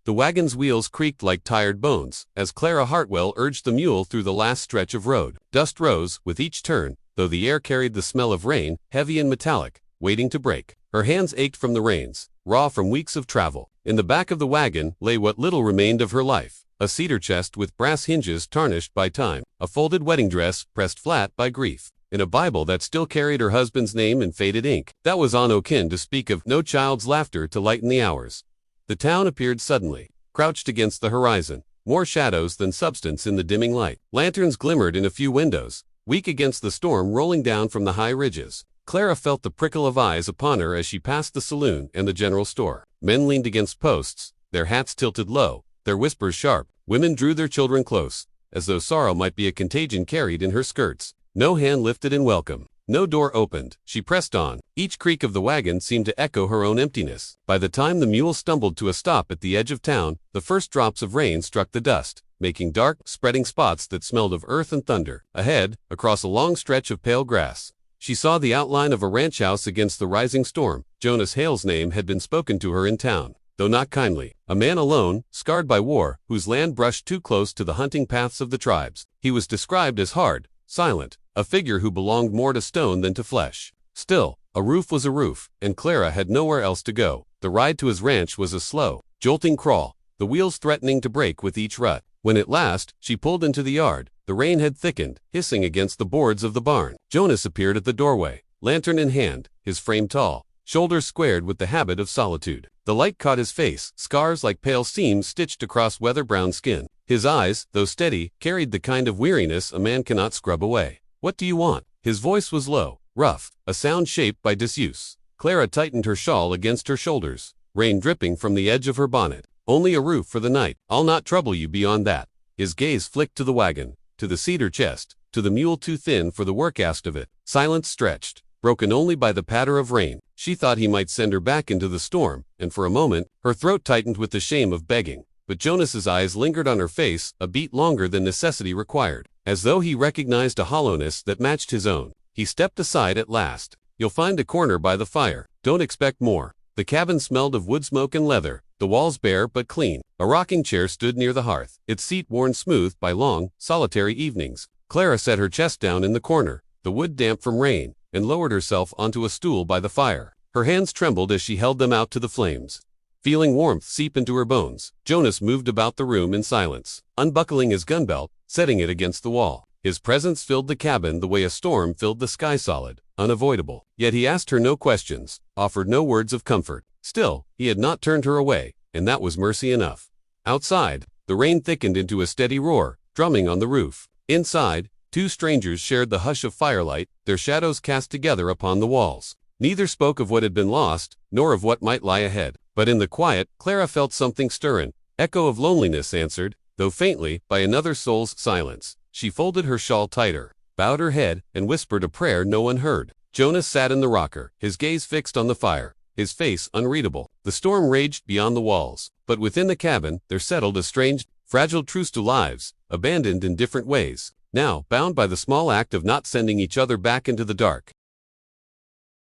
The wagon's wheels creaked like tired bones, as Clara Hartwell urged the mule through the last stretch of road. Dust rose with each turn, though the air carried the smell of rain, heavy and metallic, waiting to break. Her hands ached from the reins, raw from weeks of travel. In the back of the wagon lay what little remained of her life: a cedar chest with brass hinges tarnished by time, a folded wedding dress pressed flat by grief, and a Bible that still carried her husband's name in faded ink. That was unpacking, to speak of, no child's laughter to lighten the hours. The town appeared suddenly, crouched against the horizon, more shadows than substance in the dimming light. Lanterns glimmered in a few windows, weak against the storm rolling down from the high ridges. Clara felt the prickle of eyes upon her as she passed the saloon and the general store. Men leaned against posts, their hats tilted low, their whispers sharp. Women drew their children close, as though sorrow might be a contagion carried in her skirts. No hand lifted in welcome. No door opened. She pressed on. Each creak of the wagon seemed to echo her own emptiness. By the time the mule stumbled to a stop at the edge of town, the first drops of rain struck the dust, making dark, spreading spots that smelled of earth and thunder. Ahead, across a long stretch of pale grass, she saw the outline of a ranch house against the rising storm. Jonas Hale's name had been spoken to her in town, though not kindly. A man alone, scarred by war, whose land brushed too close to the hunting paths of the tribes. He was described as hard, silent, a figure who belonged more to stone than to flesh. Still, a roof was a roof, and Clara had nowhere else to go. The ride to his ranch was a slow, jolting crawl, the wheels threatening to break with each rut. When at last she pulled into the yard, the rain had thickened, hissing against the boards of the barn. Jonas appeared at the doorway, lantern in hand, his frame tall, shoulders squared with the habit of solitude. The light caught his face, scars like pale seams stitched across weather-brown skin. His eyes, though steady, carried the kind of weariness a man cannot scrub away. "What do you want?" His voice was low, rough, a sound shaped by disuse. Clara tightened her shawl against her shoulders, rain dripping from the edge of her bonnet. "Only a roof for the night. I'll not trouble you beyond that." His gaze flicked to the wagon, to the cedar chest, to the mule too thin for the work asked of it. Silence stretched, broken only by the patter of rain. She thought he might send her back into the storm, and for a moment, her throat tightened with the shame of begging. But Jonas's eyes lingered on her face a beat longer than necessity required, as though he recognized a hollowness that matched his own. He stepped aside at last. "You'll find a corner by the fire. Don't expect more." The cabin smelled of wood smoke and leather, the walls bare but clean. A rocking chair stood near the hearth, its seat worn smooth by long, solitary evenings. Clara set her chest down in the corner, the wood damp from rain, and lowered herself onto a stool by the fire. Her hands trembled as she held them out to the flames. Feeling warmth seep into her bones, Jonas moved about the room in silence, unbuckling his gun belt, setting it against the wall. His presence filled the cabin the way a storm filled the sky, solid, unavoidable. Yet he asked her no questions, offered no words of comfort. Still, he had not turned her away, and that was mercy enough. Outside, the rain thickened into a steady roar, drumming on the roof. Inside, two strangers shared the hush of firelight, their shadows cast together upon the walls. Neither spoke of what had been lost, nor of what might lie ahead. But in the quiet, Clara felt something stirring. Echo of loneliness answered, though faintly, by another soul's silence. She folded her shawl tighter, bowed her head, and whispered a prayer no one heard. Jonas sat in the rocker, his gaze fixed on the fire, his face unreadable. The storm raged beyond the walls, but within the cabin there settled a strange, fragile truce to lives, abandoned in different ways, now bound by the small act of not sending each other back into the dark.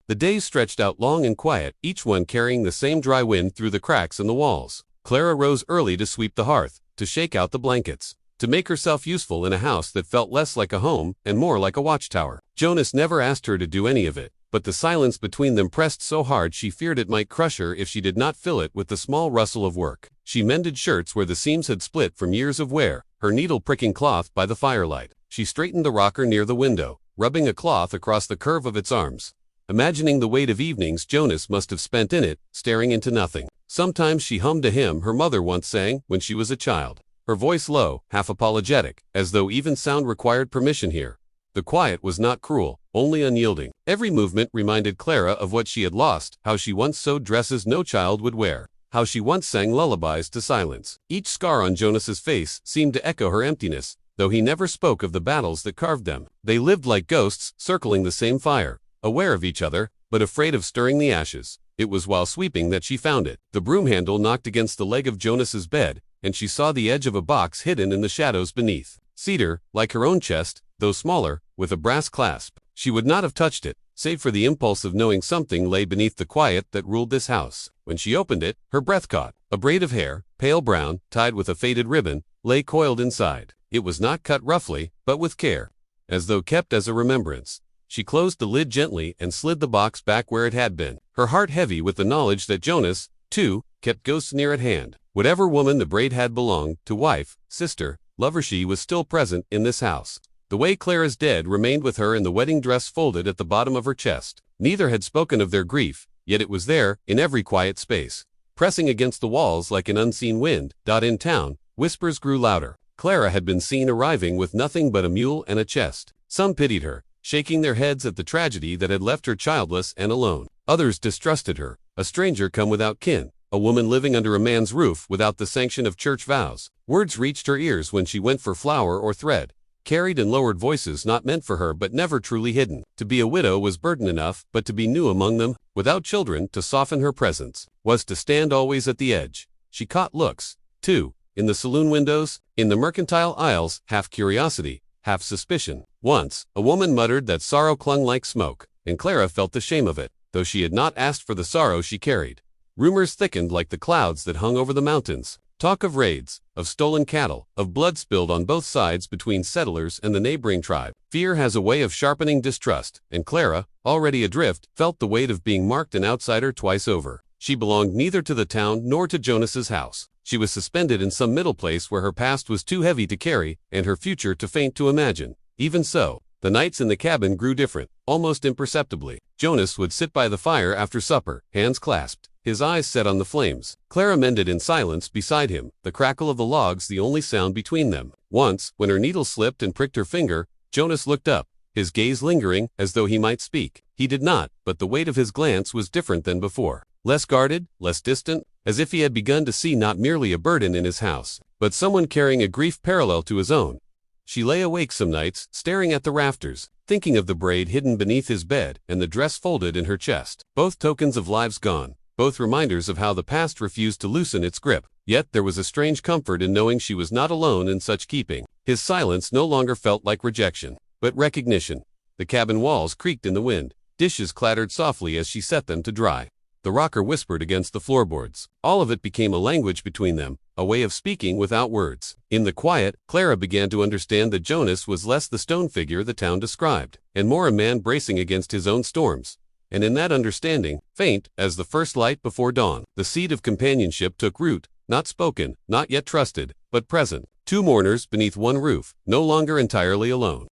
The days stretched out long and quiet, each one carrying the same dry wind through the cracks in the walls. Clara rose early to sweep the hearth, to shake out the blankets, to make herself useful in a house that felt less like a home and more like a watchtower. Jonas never asked her to do any of it, but the silence between them pressed so hard she feared it might crush her if she did not fill it with the small rustle of work. She mended shirts where the seams had split from years of wear, her needle pricking cloth by the firelight. She straightened the rocker near the window, rubbing a cloth across the curve of its arms, imagining the weight of evenings Jonas must have spent in it, staring into nothing. Sometimes she hummed a hymn her mother once sang when she was a child, her voice low, half apologetic, as though even sound required permission here. The quiet was not cruel, only unyielding. Every movement reminded Clara of what she had lost, how she once sewed dresses no child would wear, how she once sang lullabies to silence. Each scar on Jonas's face seemed to echo her emptiness, though he never spoke of the battles that carved them. They lived like ghosts, circling the same fire, aware of each other, but afraid of stirring the ashes. It was while sweeping that she found it. The broom handle knocked against the leg of Jonas's bed, and she saw the edge of a box hidden in the shadows beneath. Cedar, like her own chest, though smaller, with a brass clasp. She would not have touched it, save for the impulse of knowing something lay beneath the quiet that ruled this house. When she opened it, her breath caught. A braid of hair, pale brown, tied with a faded ribbon, lay coiled inside. It was not cut roughly, but with care, as though kept as a remembrance. She closed the lid gently and slid the box back where it had been, her heart heavy with the knowledge that Jonas, too, kept ghosts near at hand. Whatever woman the braid had belonged to, wife, sister, lover, she was still present in this house. The way Clara's dead remained with her in the wedding dress folded at the bottom of her chest. Neither had spoken of their grief, yet it was there, in every quiet space, pressing against the walls like an unseen wind. In town, whispers grew louder. Clara had been seen arriving with nothing but a mule and a chest. Some pitied her, shaking their heads at the tragedy that had left her childless and alone. Others distrusted her, a stranger come without kin, a woman living under a man's roof without the sanction of church vows. Words reached her ears when she went for flour or thread, carried in lowered voices not meant for her but never truly hidden. To be a widow was burden enough, but to be new among them, without children to soften her presence, was to stand always at the edge. She caught looks, too, in the saloon windows, in the mercantile aisles, half curiosity, half suspicion. Once, a woman muttered that sorrow clung like smoke, and Clara felt the shame of it, though she had not asked for the sorrow she carried. Rumors thickened like the clouds that hung over the mountains. Talk of raids, of stolen cattle, of blood spilled on both sides between settlers and the neighboring tribe. Fear has a way of sharpening distrust, and Clara, already adrift, felt the weight of being marked an outsider twice over. She belonged neither to the town nor to Jonas's house. She was suspended in some middle place where her past was too heavy to carry, and her future too faint to imagine. Even so, the nights in the cabin grew different, almost imperceptibly. Jonas would sit by the fire after supper, hands clasped, his eyes set on the flames. Clara mended in silence beside him, the crackle of the logs the only sound between them. Once, when her needle slipped and pricked her finger, Jonas looked up, his gaze lingering, as though he might speak. He did not, but the weight of his glance was different than before. Less guarded, less distant, as if he had begun to see not merely a burden in his house, but someone carrying a grief parallel to his own. She lay awake some nights, staring at the rafters, thinking of the braid hidden beneath his bed and the dress folded in her chest. Both tokens of lives gone, both reminders of how the past refused to loosen its grip. Yet there was a strange comfort in knowing she was not alone in such keeping. His silence no longer felt like rejection, but recognition. The cabin walls creaked in the wind. Dishes clattered softly as she set them to dry. The rocker whispered against the floorboards. All of it became a language between them, a way of speaking without words. In the quiet, Clara began to understand that Jonas was less the stone figure the town described, and more a man bracing against his own storms. And in that understanding, faint as the first light before dawn, the seed of companionship took root, not spoken, not yet trusted, but present. Two mourners beneath one roof, no longer entirely alone.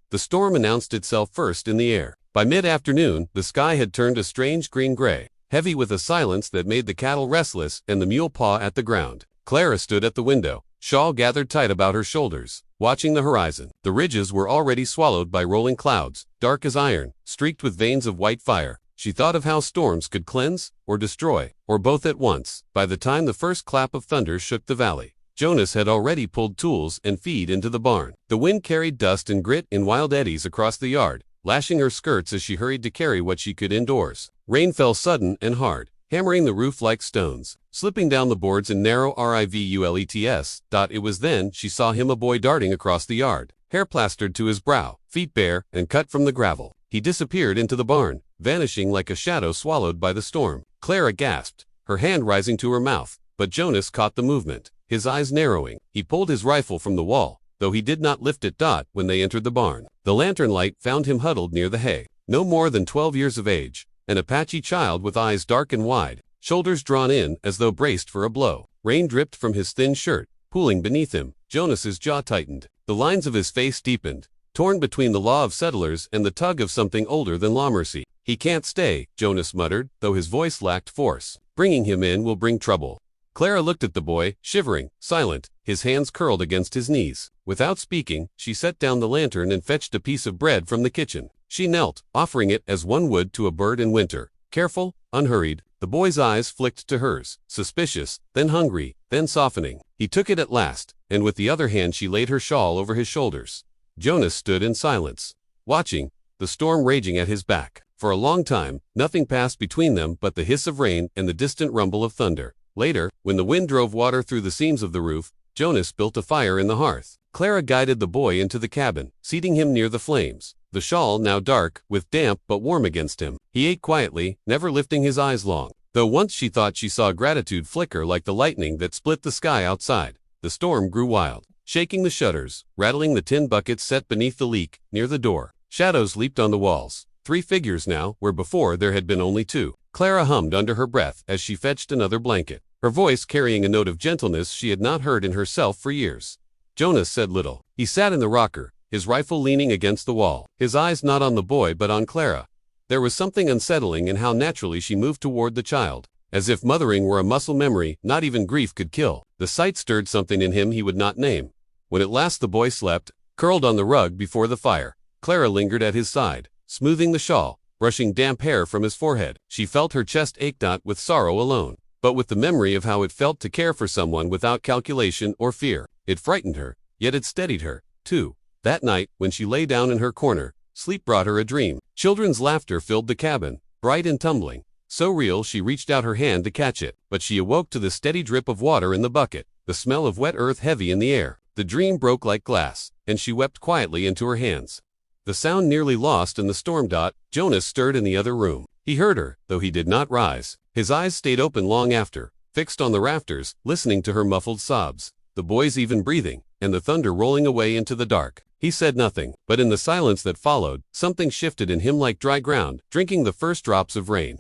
The storm announced itself first in the air. By mid-afternoon, the sky had turned a strange green-gray, heavy with a silence that made the cattle restless and the mule paw at the ground. Clara stood at the window, shawl gathered tight about her shoulders, watching the horizon. The ridges were already swallowed by rolling clouds, dark as iron, streaked with veins of white fire. She thought of how storms could cleanse, or destroy, or both at once. By the time the first clap of thunder shook the valley, Jonas had already pulled tools and feed into the barn. The wind carried dust and grit in wild eddies across the yard, lashing her skirts as she hurried to carry what she could indoors. Rain fell sudden and hard, hammering the roof like stones, slipping down the boards in narrow rivulets. It was then she saw him, a boy darting across the yard, hair plastered to his brow, feet bare and cut from the gravel. He disappeared into the barn, vanishing like a shadow swallowed by the storm. Clara gasped, her hand rising to her mouth, but Jonas caught the movement, his eyes narrowing. He pulled his rifle from the wall, though he did not lift it. When they entered the barn, the lantern light found him huddled near the hay, no more than 12 years of age, an Apache child with eyes dark and wide, shoulders drawn in as though braced for a blow. Rain dripped from his thin shirt, pooling beneath him. Jonas's jaw tightened. The lines of his face deepened, torn between the law of settlers and the tug of something older than lawmercy. He can't stay, Jonas muttered, though his voice lacked force. Bringing him in will bring trouble. Clara looked at the boy, shivering, silent, his hands curled against his knees. Without speaking, she set down the lantern and fetched a piece of bread from the kitchen. She knelt, offering it as one would to a bird in winter. Careful, unhurried, the boy's eyes flicked to hers, suspicious, then hungry, then softening. He took it at last, and with the other hand she laid her shawl over his shoulders. Jonas stood in silence, watching, the storm raging at his back. For a long time, nothing passed between them but the hiss of rain and the distant rumble of thunder. Later, when the wind drove water through the seams of the roof, Jonas built a fire in the hearth. Clara guided the boy into the cabin, seating him near the flames, the shawl now dark, with damp but warm against him. He ate quietly, never lifting his eyes long. Though once she thought she saw gratitude flicker like the lightning that split the sky outside, the storm grew wild, shaking the shutters, rattling the tin buckets set beneath the leak near the door. Shadows leaped on the walls. 3 figures now, where before there had been only 2. Clara hummed under her breath as she fetched another blanket, her voice carrying a note of gentleness she had not heard in herself for years. Jonas said little. He sat in the rocker, his rifle leaning against the wall, his eyes not on the boy but on Clara. There was something unsettling in how naturally she moved toward the child, as if mothering were a muscle memory not even grief could kill. The sight stirred something in him he would not name. When at last the boy slept, curled on the rug before the fire, Clara lingered at his side, smoothing the shawl, brushing damp hair from his forehead. She felt her chest ache not with sorrow alone, but with the memory of how it felt to care for someone without calculation or fear. It frightened her, yet it steadied her, too. That night, when she lay down in her corner, sleep brought her a dream. Children's laughter filled the cabin, bright and tumbling, so real she reached out her hand to catch it, but she awoke to the steady drip of water in the bucket, the smell of wet earth heavy in the air. The dream broke like glass, and she wept quietly into her hands. The sound nearly lost in the storm. Jonas stirred in the other room. He heard her, though he did not rise. His eyes stayed open long after, fixed on the rafters, listening to her muffled sobs, the boy's even breathing, and the thunder rolling away into the dark. He said nothing, but in the silence that followed, something shifted in him like dry ground, drinking the first drops of rain.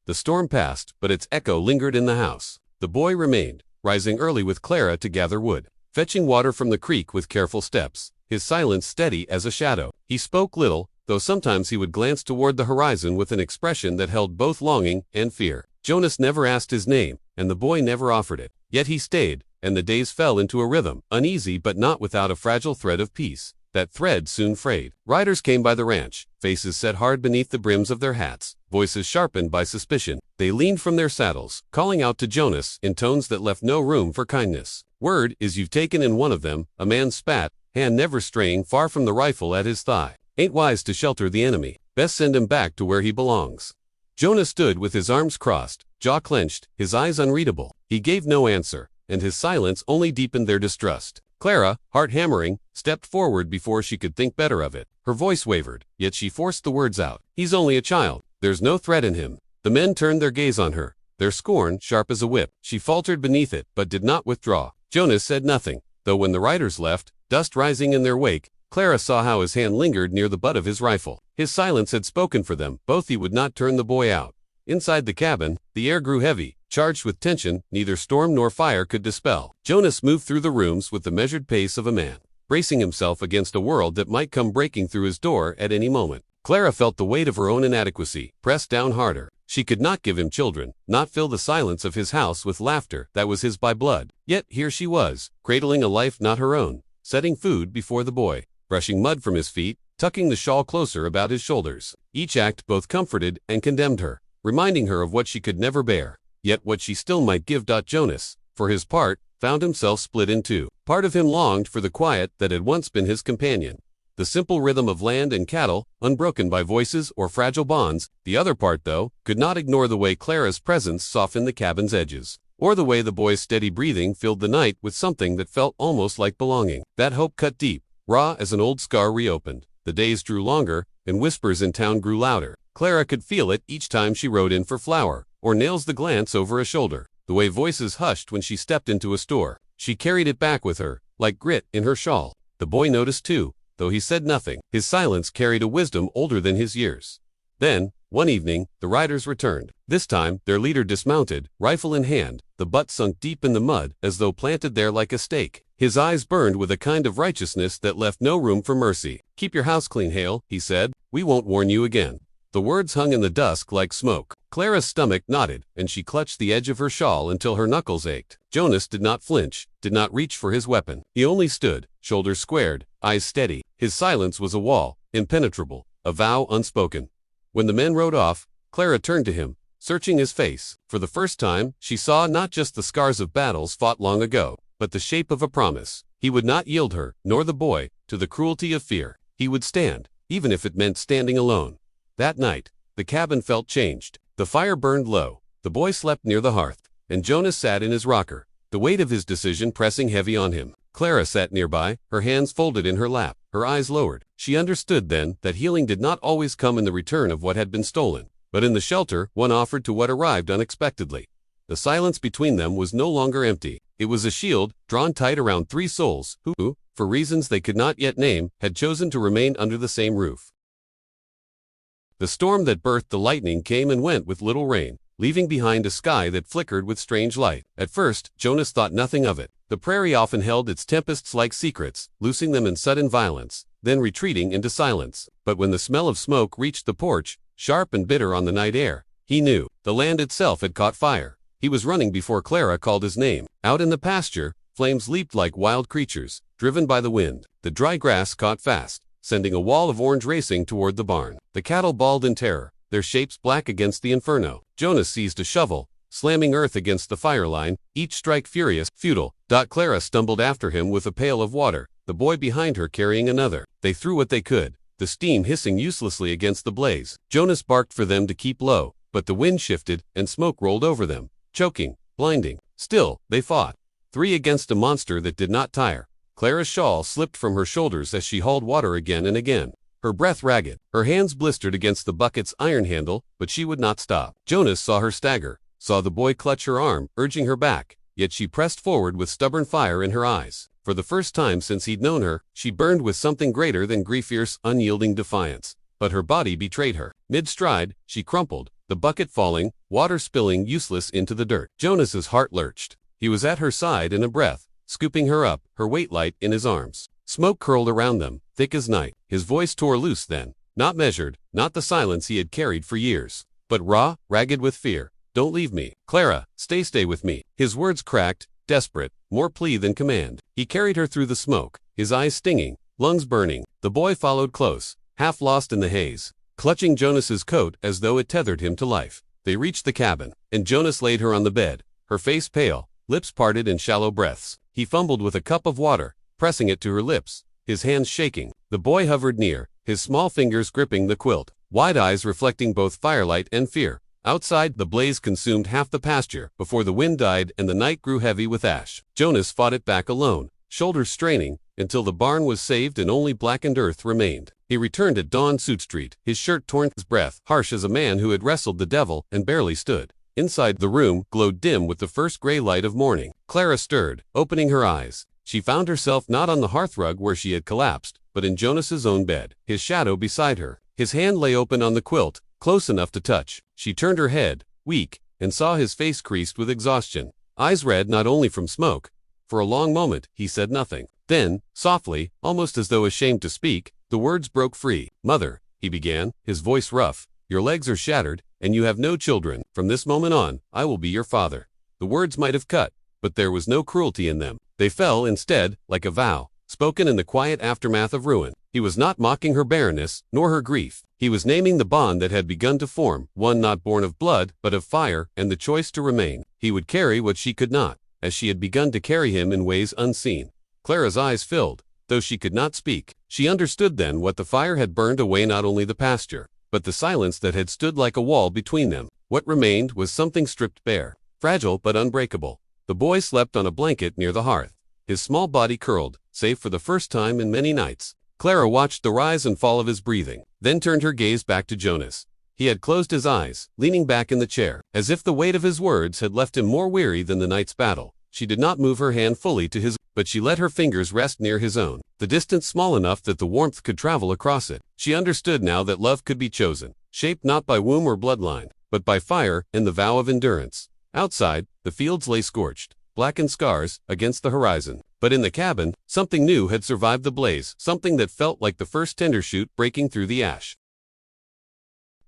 The storm passed, but its echo lingered in the house. The boy remained, rising early with Clara to gather wood, fetching water from the creek with careful steps, his silence steady as a shadow. He spoke little, though sometimes he would glance toward the horizon with an expression that held both longing and fear. Jonas never asked his name, and the boy never offered it. Yet he stayed, and the days fell into a rhythm, uneasy but not without a fragile thread of peace. That thread soon frayed. Riders came by the ranch, faces set hard beneath the brims of their hats, voices sharpened by suspicion. They leaned from their saddles, calling out to Jonas in tones that left no room for kindness. "Word is you've taken in one of them," a man spat, hand never straying far from the rifle at his thigh. "Ain't wise to shelter the enemy. Best send him back to where he belongs." Jonas stood with his arms crossed, jaw clenched, his eyes unreadable. He gave no answer, and his silence only deepened their distrust. Clara, heart hammering, stepped forward before she could think better of it. Her voice wavered, yet she forced the words out. "He's only a child. There's no threat in him." The men turned their gaze on her, their scorn sharp as a whip. She faltered beneath it, but did not withdraw. Jonas said nothing, though when the riders left, dust rising in their wake, Clara saw how his hand lingered near the butt of his rifle. His silence had spoken for them both. He would not turn the boy out. Inside the cabin, the air grew heavy, charged with tension neither storm nor fire could dispel. Jonas moved through the rooms with the measured pace of a man, bracing himself against a world that might come breaking through his door at any moment. Clara felt the weight of her own inadequacy, pressed down harder. She could not give him children, not fill the silence of his house with laughter that was his by blood. Yet here she was, cradling a life not her own, setting food before the boy, brushing mud from his feet, tucking the shawl closer about his shoulders. Each act both comforted and condemned her, reminding her of what she could never bear, yet what she still might give. Jonas, for his part, found himself split in two. Part of him longed for the quiet that had once been his companion, the simple rhythm of land and cattle, unbroken by voices or fragile bonds. The other part, though, could not ignore the way Clara's presence softened the cabin's edges, or the way the boy's steady breathing filled the night with something that felt almost like belonging. That hope cut deep, raw as an old scar reopened. The days drew longer, and whispers in town grew louder. Clara could feel it each time she rode in for flour, or Nails the glance over a shoulder, the way voices hushed when she stepped into a store. She carried it back with her, like grit in her shawl. The boy noticed too, though he said nothing. His silence carried a wisdom older than his years. Then, one evening, the riders returned. This time, their leader dismounted, rifle in hand, the butt sunk deep in the mud as though planted there like a stake. His eyes burned with a kind of righteousness that left no room for mercy. "Keep your house clean, Hale," he said. "We won't warn you again." The words hung in the dusk like smoke. Clara's stomach knotted, and she clutched the edge of her shawl until her knuckles ached. Jonas did not flinch, did not reach for his weapon. He only stood, shoulders squared, eyes steady. His silence was a wall, impenetrable, a vow unspoken. When the men rode off, Clara turned to him, searching his face. For the first time, she saw not just the scars of battles fought long ago, but the shape of a promise. He would not yield her, nor the boy, to the cruelty of fear. He would stand, even if it meant standing alone. That night, the cabin felt changed. The fire burned low, the boy slept near the hearth, and Jonas sat in his rocker, the weight of his decision pressing heavy on him. Clara sat nearby, her hands folded in her lap, her eyes lowered. She understood then that healing did not always come in the return of what had been stolen. But in the shelter, one offered to what arrived unexpectedly. The silence between them was no longer empty. It was a shield, drawn tight around three souls, who, for reasons they could not yet name, had chosen to remain under the same roof. The storm that birthed the lightning came and went with little rain, leaving behind a sky that flickered with strange light. At first, Jonas thought nothing of it. The prairie often held its tempests like secrets, loosing them in sudden violence, then retreating into silence. But when the smell of smoke reached the porch, sharp and bitter on the night air, he knew the land itself had caught fire. He was running before Clara called his name. Out in the pasture, flames leaped like wild creatures, driven by the wind. The dry grass caught fast, sending a wall of orange racing toward the barn. The cattle bawled in terror, their shapes black against the inferno. Jonas seized a shovel, slamming earth against the fire line, each strike furious, futile. Clara stumbled after him with a pail of water, the boy behind her carrying another. They threw what they could, the steam hissing uselessly against the blaze. Jonas barked for them to keep low, but the wind shifted, and smoke rolled over them, choking, blinding. Still, they fought. 3 against a monster that did not tire. Clara's shawl slipped from her shoulders as she hauled water again and again, her breath ragged. Her hands blistered against the bucket's iron handle, but she would not stop. Jonas saw her stagger, saw the boy clutch her arm, urging her back, yet she pressed forward with stubborn fire in her eyes. For the first time since he'd known her, she burned with something greater than fierce, unyielding defiance. But her body betrayed her. Mid-stride, she crumpled, the bucket falling, water spilling useless into the dirt. Jonas's heart lurched. He was at her side in a breath, scooping her up, her weight light in his arms. Smoke curled around them, thick as night. His voice tore loose then, not measured, not the silence he had carried for years, but raw, ragged with fear. Don't leave me. Clara, stay with me. His words cracked, desperate, more plea than command. He carried her through the smoke, his eyes stinging, lungs burning. The boy followed close, half lost in the haze, clutching Jonas's coat as though it tethered him to life. They reached the cabin, and Jonas laid her on the bed, her face pale, lips parted in shallow breaths. He fumbled with a cup of water, pressing it to her lips, his hands shaking. The boy hovered near, his small fingers gripping the quilt, wide eyes reflecting both firelight and fear. Outside, the blaze consumed half the pasture before the wind died and the night grew heavy with ash. Jonas fought it back alone, shoulders straining, until the barn was saved and only blackened earth remained. He returned at dawn Suit Street, his shirt torn, his breath harsh as a man who had wrestled the devil and barely stood. Inside, the room glowed dim with the first gray light of morning. Clara stirred, opening her eyes. She found herself not on the hearthrug where she had collapsed, but in Jonas's own bed, his shadow beside her. His hand lay open on the quilt, close enough to touch. She turned her head, weak, and saw his face creased with exhaustion, eyes red not only from smoke. For a long moment, he said nothing. Then, softly, almost as though ashamed to speak, the words broke free. "Mother," he began, his voice rough, "your legs are shattered, and you have no children. From this moment on, I will be your father." The words might have cut, but there was no cruelty in them. They fell, instead, like a vow, spoken in the quiet aftermath of ruin. He was not mocking her barrenness, nor her grief. He was naming the bond that had begun to form, one not born of blood, but of fire, and the choice to remain. He would carry what she could not, as she had begun to carry him in ways unseen. Clara's eyes filled, though she could not speak. She understood then what the fire had burned away, not only the pasture, but the silence that had stood like a wall between them. What remained was something stripped bare, fragile but unbreakable. The boy slept on a blanket near the hearth, his small body curled, safe for the first time in many nights. Clara watched the rise and fall of his breathing, then turned her gaze back to Jonas. He had closed his eyes, leaning back in the chair, as if the weight of his words had left him more weary than the night's battle. She did not move her hand fully to his, but she let her fingers rest near his own, the distance small enough that the warmth could travel across it. She understood now that love could be chosen, shaped not by womb or bloodline, but by fire and the vow of endurance. Outside, the fields lay scorched, blackened scars, against the horizon. But in the cabin, something new had survived the blaze, something that felt like the first tender shoot breaking through the ash.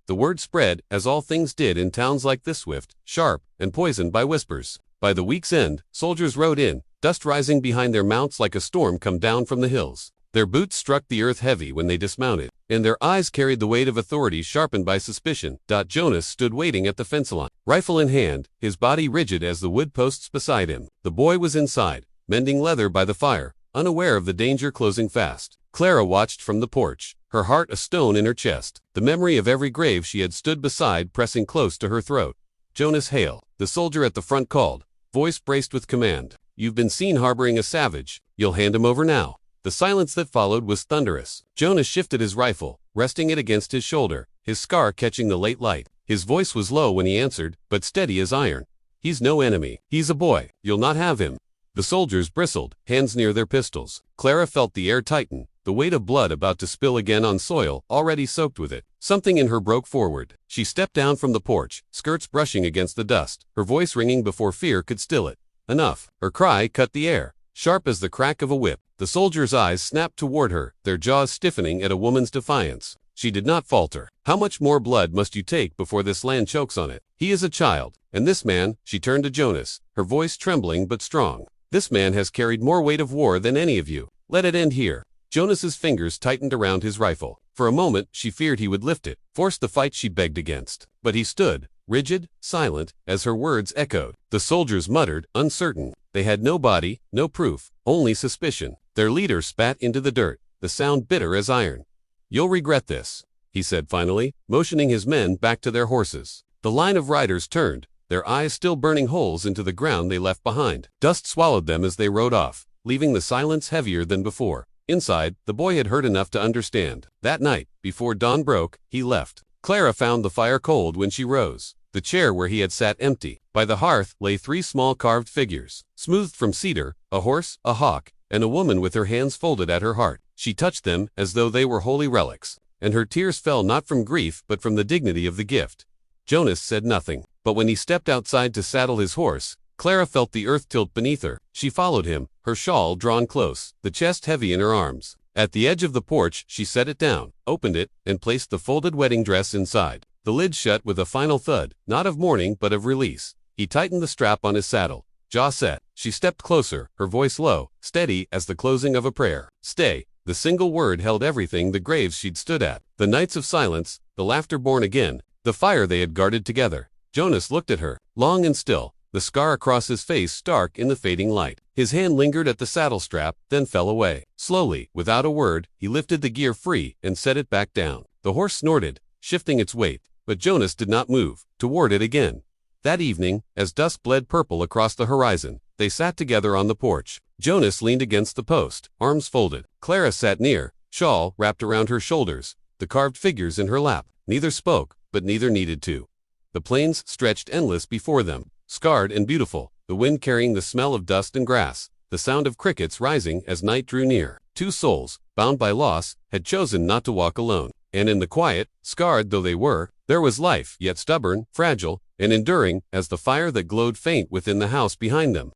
The word spread, as all things did in towns like this, swift, sharp, and poisoned by whispers. By the week's end, soldiers rode in, dust rising behind their mounts like a storm come down from the hills. Their boots struck the earth heavy when they dismounted, and their eyes carried the weight of authority sharpened by suspicion. Jonas stood waiting at the fence line, rifle in hand, his body rigid as the wood posts beside him. The boy was inside, mending leather by the fire, unaware of the danger closing fast. Clara watched from the porch, her heart a stone in her chest, the memory of every grave she had stood beside pressing close to her throat. Jonas Hale, the soldier at the front, called, voice braced with command. "You've been seen harboring a savage. You'll hand him over now." The silence that followed was thunderous. Jonas shifted his rifle, resting it against his shoulder, his scar catching the late light. His voice was low when he answered, but steady as iron. "He's no enemy. He's a boy. You'll not have him." The soldiers bristled, hands near their pistols. Clara felt the air tighten, the weight of blood about to spill again on soil already soaked with it. Something in her broke forward. She stepped down from the porch, skirts brushing against the dust, her voice ringing before fear could still it. "Enough." Her cry cut the air, sharp as the crack of a whip. The soldiers' eyes snapped toward her, their jaws stiffening at a woman's defiance. She did not falter. "How much more blood must you take before this land chokes on it? He is a child, and this man," she turned to Jonas, her voice trembling but strong. "This man has carried more weight of war than any of you. Let it end here." Jonas's fingers tightened around his rifle. For a moment, she feared he would lift it, force the fight she begged against. But he stood, rigid, silent, as her words echoed. The soldiers muttered, uncertain. They had no body, no proof, only suspicion. Their leader spat into the dirt, the sound bitter as iron. "You'll regret this," he said finally, motioning his men back to their horses. The line of riders turned, their eyes still burning holes into the ground they left behind. Dust swallowed them as they rode off, leaving the silence heavier than before. Inside, the boy had heard enough to understand. That night, before dawn broke, he left. Clara found the fire cold when she rose. The chair where he had sat empty. By the hearth lay 3 small carved figures, smoothed from cedar, a horse, a hawk, and a woman with her hands folded at her heart. She touched them as though they were holy relics, and her tears fell not from grief but from the dignity of the gift. Jonas said nothing, but when he stepped outside to saddle his horse, Clara felt the earth tilt beneath her. She followed him, her shawl drawn close, the chest heavy in her arms. At the edge of the porch, she set it down, opened it, and placed the folded wedding dress inside. The lid shut with a final thud, not of mourning but of release. He tightened the strap on his saddle, jaw set. She stepped closer, her voice low, steady as the closing of a prayer. "Stay." The single word held everything, the graves she'd stood at, the nights of silence, the laughter born again, the fire they had guarded together. Jonas looked at her, long and still, the scar across his face stark in the fading light. His hand lingered at the saddle strap, then fell away. Slowly, without a word, he lifted the gear free and set it back down. The horse snorted, shifting its weight, but Jonas did not move, toward it again. That evening, as dusk bled purple across the horizon, they sat together on the porch. Jonas leaned against the post, arms folded. Clara sat near, shawl wrapped around her shoulders, the carved figures in her lap. Neither spoke, but neither needed to. The plains stretched endless before them, scarred and beautiful, the wind carrying the smell of dust and grass, the sound of crickets rising as night drew near. 2 souls, bound by loss, had chosen not to walk alone. And in the quiet, scarred though they were, there was life, yet stubborn, fragile, and enduring as the fire that glowed faint within the house behind them.